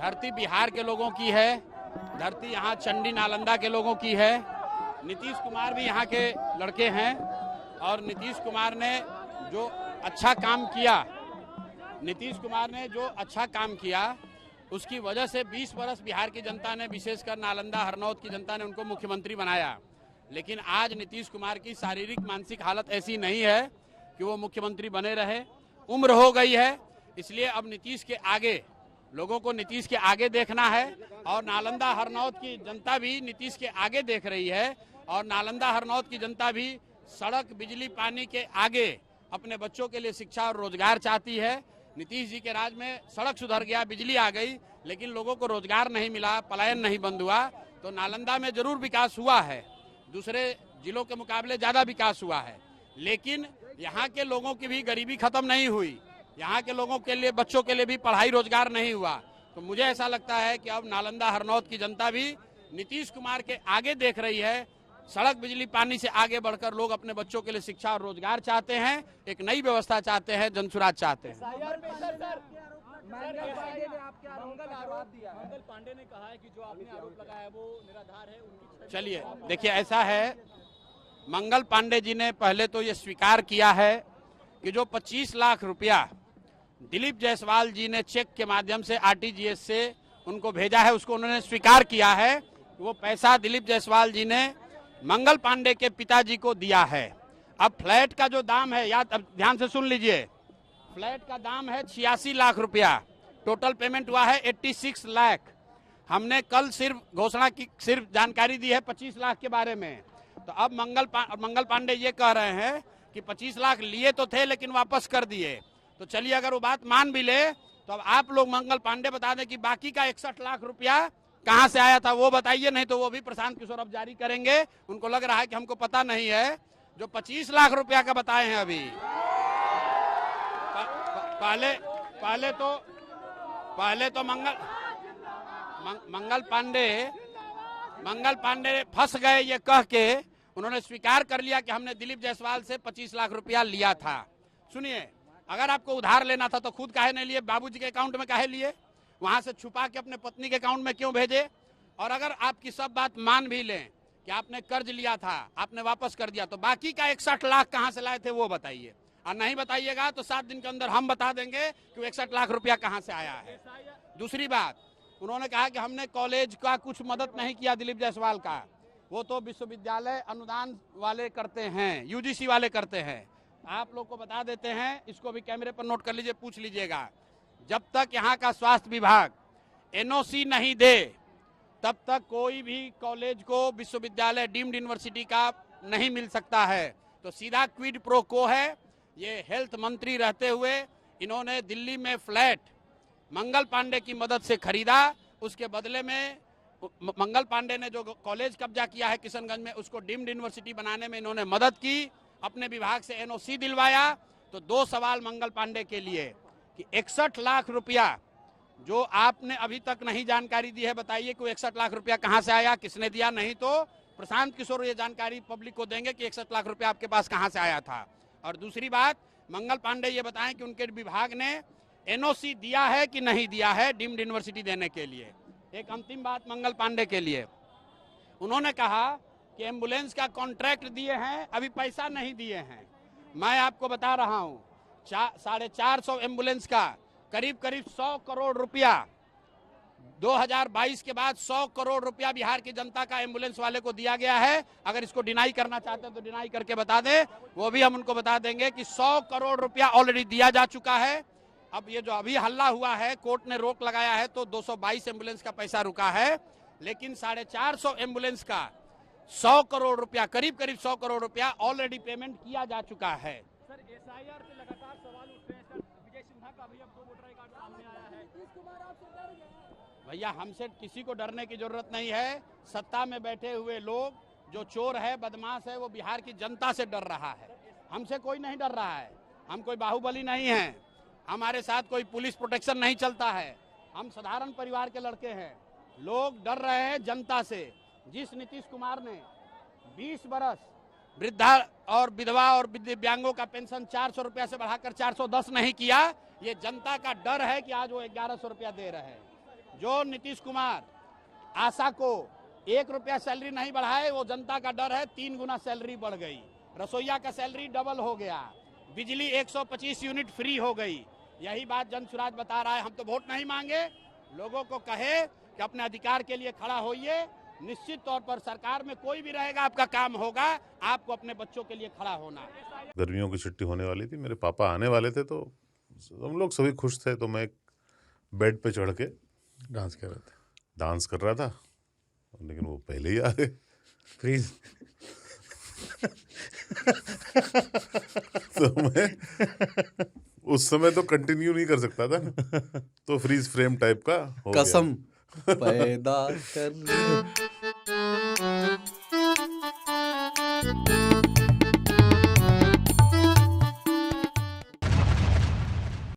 धरती बिहार के लोगों की है, धरती यहाँ चंडी नालंदा के लोगों की है। नीतीश कुमार भी यहाँ के लड़के हैं और नीतीश कुमार ने जो अच्छा काम किया उसकी वजह से 20 वर्ष बिहार की जनता ने, विशेषकर नालंदा हरनौत की जनता ने उनको मुख्यमंत्री बनाया। लेकिन आज नीतीश कुमार की शारीरिक मानसिक हालत ऐसी नहीं है कि वो मुख्यमंत्री बने रहे। उम्र हो गई है, इसलिए अब नीतीश के आगे, लोगों को नीतीश के आगे देखना है और नालंदा हरनौत की जनता भी नीतीश के आगे देख रही है। और नालंदा हरनौत की जनता भी सड़क, बिजली, पानी के आगे अपने बच्चों के लिए शिक्षा और रोजगार चाहती है। नीतीश जी के राज में सड़क सुधर गया, बिजली आ गई, लेकिन लोगों को रोजगार नहीं मिला, पलायन नहीं बंद हुआ। तो नालंदा में जरूर विकास हुआ है, दूसरे जिलों के मुकाबले ज्यादा विकास हुआ है, लेकिन यहाँ के लोगों की भी गरीबी खत्म नहीं हुई, यहाँ के लोगों के लिए, बच्चों के लिए भी पढ़ाई रोजगार नहीं हुआ। तो मुझे ऐसा लगता है कि अब नालंदा हरनौत की जनता भी नीतीश कुमार के आगे देख रही है। सड़क, बिजली, पानी से आगे बढ़कर लोग अपने बच्चों के लिए शिक्षा और रोजगार चाहते हैं, एक नई व्यवस्था चाहते हैं, जनसुराज चाहते हैं। मंगल पांडे ने कहा है कि जो आपने आरोप लगाया है वो निराधार है। चलिए देखिए, ऐसा है, मंगल पांडे जी ने पहले तो ये स्वीकार किया है कि जो 25 लाख रुपया दिलीप जायसवाल जी ने चेक के माध्यम से आरटीजीएस से उनको भेजा है, उसको उन्होंने स्वीकार किया है। वो पैसा दिलीप जायसवाल जी ने मंगल पांडे के पिताजी को दिया है। अब फ्लैट का जो दाम है, याद, अब ध्यान से सुन लीजिए, फ्लैट का दाम है 86 लाख रुपया, टोटल पेमेंट हुआ है 86 लाख। हमने कल सिर्फ घोषणा की, सिर्फ जानकारी दी है 25 लाख के बारे में। तो अब मंगल पांडे ये कह रहे हैं कि 25 लाख लिए तो थे लेकिन वापस कर दिए। तो चलिए, अगर वो बात मान भी ले तो अब आप लोग मंगल पांडे बता दें कि बाकी का 61 लाख रुपया कहां से आया था, वो बताइए, नहीं तो वो भी प्रशांत किशोर अब जारी करेंगे। उनको लग रहा है कि हमको पता नहीं है। जो 25 लाख रुपया का बताए हैं अभी, पहले तो मंगल पांडे फंस गए ये कह के, उन्होंने स्वीकार कर लिया कि हमने दिलीप जायसवाल से 25 लाख रुपया लिया था। सुनिए, अगर आपको उधार लेना था तो खुद काहे नहीं लिए, बाबूजी के अकाउंट में काहे लिए, वहां से छुपा के अपने पत्नी के अकाउंट में क्यों भेजे? और अगर आपकी सब बात मान भी लें कि आपने कर्ज लिया था, आपने वापस कर दिया, तो बाकी का 61 लाख कहां से लाए थे वो बताइए। और नहीं बताइएगा तो 7 दिन के अंदर हम बता देंगे कि 61 लाख रुपया कहां से आया है। दूसरी बात, उन्होंने कहा कि हमने कॉलेज का कुछ मदद नहीं किया दिलीप जायसवाल का, वो तो विश्वविद्यालय अनुदान वाले करते हैं, यूजीसी वाले करते हैं। आप लोग को बता देते हैं, इसको भी कैमरे पर नोट कर लीजिए, पूछ लीजिएगा, जब तक यहाँ का स्वास्थ्य विभाग एनओसी नहीं दे तब तक कोई भी कॉलेज को, विश्वविद्यालय, डीम्ड यूनिवर्सिटी का नहीं मिल सकता है। तो सीधा क्विड प्रो को है। ये हेल्थ मंत्री रहते हुए इन्होंने दिल्ली में फ्लैट मंगल पांडे की मदद से खरीदा, उसके बदले में मंगल पांडे ने जो कॉलेज कब्जा किया है किशनगंज में, उसको डीम्ड यूनिवर्सिटी बनाने में इन्होंने मदद की, अपने विभाग से एनओसी दिलवाया। तो 2 सवाल मंगल पांडे के लिए कि 61 लाख रुपया जो आपने अभी तक नहीं जानकारी दी है, बताइए कि 61 लाख रुपया कहां से आया, किसने दिया? नहीं तो प्रशांत किशोर ये जानकारी पब्लिक को देंगे कि 61 लाख रुपया आपके पास कहां से आया था। और दूसरी बात, मंगल पांडे ये बताएं कि उनके विभाग ने एनओसी दिया है कि नहीं दिया है डीम्ड यूनिवर्सिटी देने के लिए। एक अंतिम बात मंगल पांडे के लिए, उन्होंने कहा कि एम्बुलेंस का कॉन्ट्रैक्ट दिए हैं, अभी पैसा नहीं दिए हैं। मैं आपको बता रहा हूं, 450 एम्बुलेंस का करीब 100 करोड़ रुपया 2022 के बाद 100 करोड़ रुपया बिहार की जनता का एम्बुलेंस वाले को दिया गया है। अगर इसको डिनाई करना चाहते हैं तो डिनाई करके बता दें, वो भी हम उनको बता देंगे कि 100 करोड़ रुपया ऑलरेडी दिया जा चुका है। अब ये जो अभी हल्ला हुआ है, कोर्ट ने रोक लगाया है, तो 222 एम्बुलेंस का पैसा रुका है, लेकिन 450 एम्बुलेंस का 100 करोड़ रुपया, करीब 100 करोड़ रुपया ऑलरेडी पेमेंट किया जा चुका है। सर, एसआईआर पे लगातार सवाल उठ रहे हैं। सर, विजय सिन्हा का भी अब 2 वोटर आई कार्ड सामने आया है। भैया, हमसे किसी को डरने की जरूरत नहीं है। सत्ता में बैठे हुए लोग, जो चोर है, बदमाश है, वो बिहार की जनता से डर रहा है। हमसे कोई नहीं डर रहा है। हम कोई बाहुबली नहीं है, हमारे साथ कोई पुलिस प्रोटेक्शन नहीं चलता है। हम साधारण परिवार के लड़के हैं। लोग डर रहे हैं जनता से। जिस नीतीश कुमार ने 20 बरस वृद्धा और विधवा और दिव्यांगों का पेंशन 400 रुपया से बढ़ाकर 410 नहीं किया, ये जनता का डर है कि आज वो 1100 रुपया दे रहे हैं। जो नीतीश कुमार आशा को 1 रुपया सैलरी नहीं बढ़ाए, वो जनता का डर है 3 गुना सैलरी बढ़ गई। रसोईया का सैलरी डबल हो गया, बिजली 125 यूनिट फ्री हो गई। यही बात जन सुराज बता रहा है। हम तो वोट नहीं मांगे, लोगों को कहे कि अपने अधिकार के लिए खड़ा होइए। निश्चित तौर पर सरकार में कोई भी रहेगा, आपका काम होगा, आपको अपने बच्चों के लिए खड़ा होना है। गर्मियों की छुट्टी होने वाली थी, मेरे पापा आने वाले थे, तो हम लोग सभी खुश थे। तो मैं बेड पे चढ़ के डांस कर रहे थे, डांस कर रहा था, लेकिन वो पहले ही आ गए। फ्रीज। तो मैं उस समय तो कंटिन्यू नहीं कर सकता था ना, तो फ्रीज फ्रेम टाइप का हो गया। कसम पैदा कर